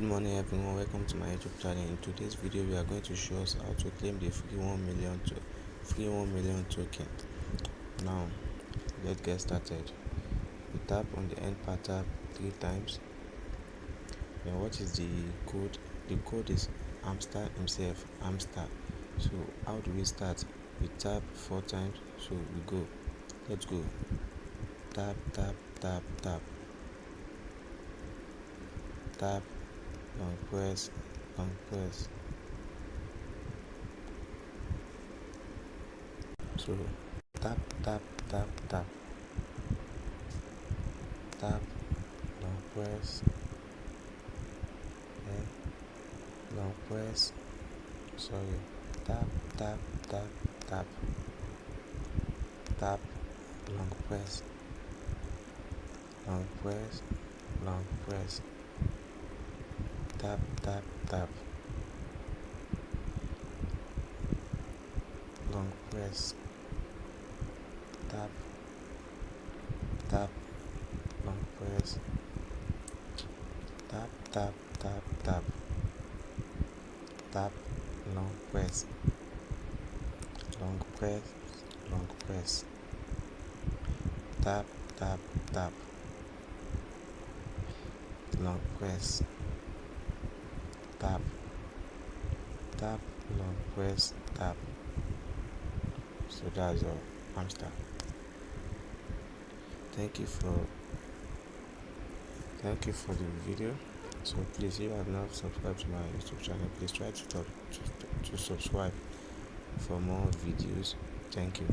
Good morning everyone, welcome to my YouTube channel. In today's video we are going to show us how to claim the free 1 million token. Now let's get started. We tap on the end part tab 3 times. Then what is the code? The code is hamster himself, hamster. So how do we start? We tap 4 times, so we go. Let's go. Tap tap tap tap tap, long press, long press. So tap tap tap tap tap, long press, then long press, sorry, tap tap tap tap tap, long press, long press, long press, tap tap tap, long press, tap tap, long press, tap tap tap tap tap, long press, long press, long press, tap tap tap, long press, tap tap, long press, tap. So that's all. Hamster. Thank you for the video. So please, if you have not subscribed to my YouTube channel, please try to subscribe for more videos. Thank you.